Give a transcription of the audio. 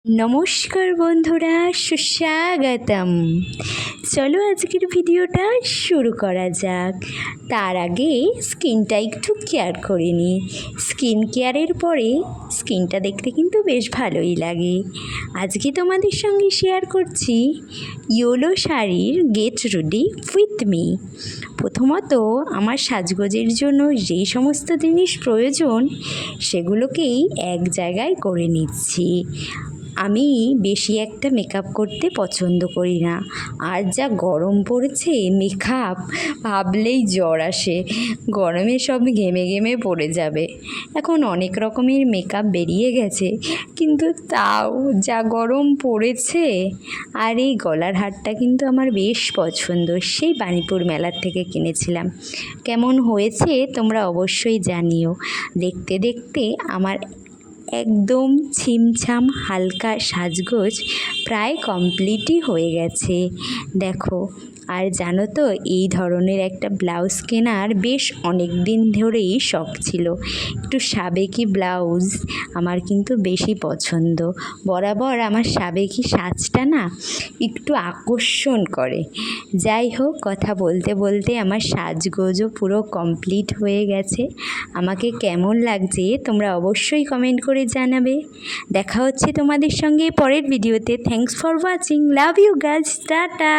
নমস্কার বন্ধুরা, সুস্বাগতম। চলো আজকের ভিডিওটা শুরু করা যাক। তার আগে স্কিনটা একটু কেয়ার করে নিই। স্কিন কেয়ারের পরে স্কিনটা দেখতে কিন্তু বেশ ভালোই লাগে। আজকে তোমাদের সঙ্গে শেয়ার করছি ইয়োলো শাড়ির গেট রেডি উইথ মি। প্রথমত আমার সাজগোজের জন্য যেই সমস্ত জিনিস প্রয়োজন সেগুলোকেই এক জায়গায় করে নিচ্ছি। আমি বেশি একটা মেকআপ করতে পছন্দ করি না, আর যা গরম পড়েছে মেকআপ ভাবলেই জ্বর আসে। গরমে সব ঘেমে ঘেমে পড়ে যাবে। এখন অনেক রকমের মেকআপ বেরিয়ে গেছে, কিন্তু তাও যা গরম পড়েছে। আর এই গলার হারটা কিন্তু আমার বেশ পছন্দ, সেই বাণীপুর মেলার থেকে কিনেছিলাম। কেমন হয়েছে তোমরা অবশ্যই জানিও। দেখতে দেখতে আমার একদম ছিমছাম হালকা সাজগোজ প্রায় কমপ্লিটই হয়ে গেছে, দেখো। আর জানো তো, এই ধরনের একটা ব্লাউজ কেনার বেশ অনেক দিন ধরেই শখ ছিল। একটু সাবেকি ব্লাউজ আমার কিন্তু বেশি পছন্দ। বরাবর আমার সাবেকি সাজটা না একটু আকর্ষণ করে। যাই হোক, কথা বলতে বলতে আমার সাজগোজও পুরো কমপ্লিট হয়ে গেছে। আমাকে কেমন লাগছে তোমরা অবশ্যই কমেন্ট করে জানাবে। দেখা হচ্ছে তোমাদের সঙ্গে পরের ভিডিওতে। Thanks for watching, love you guys, tata.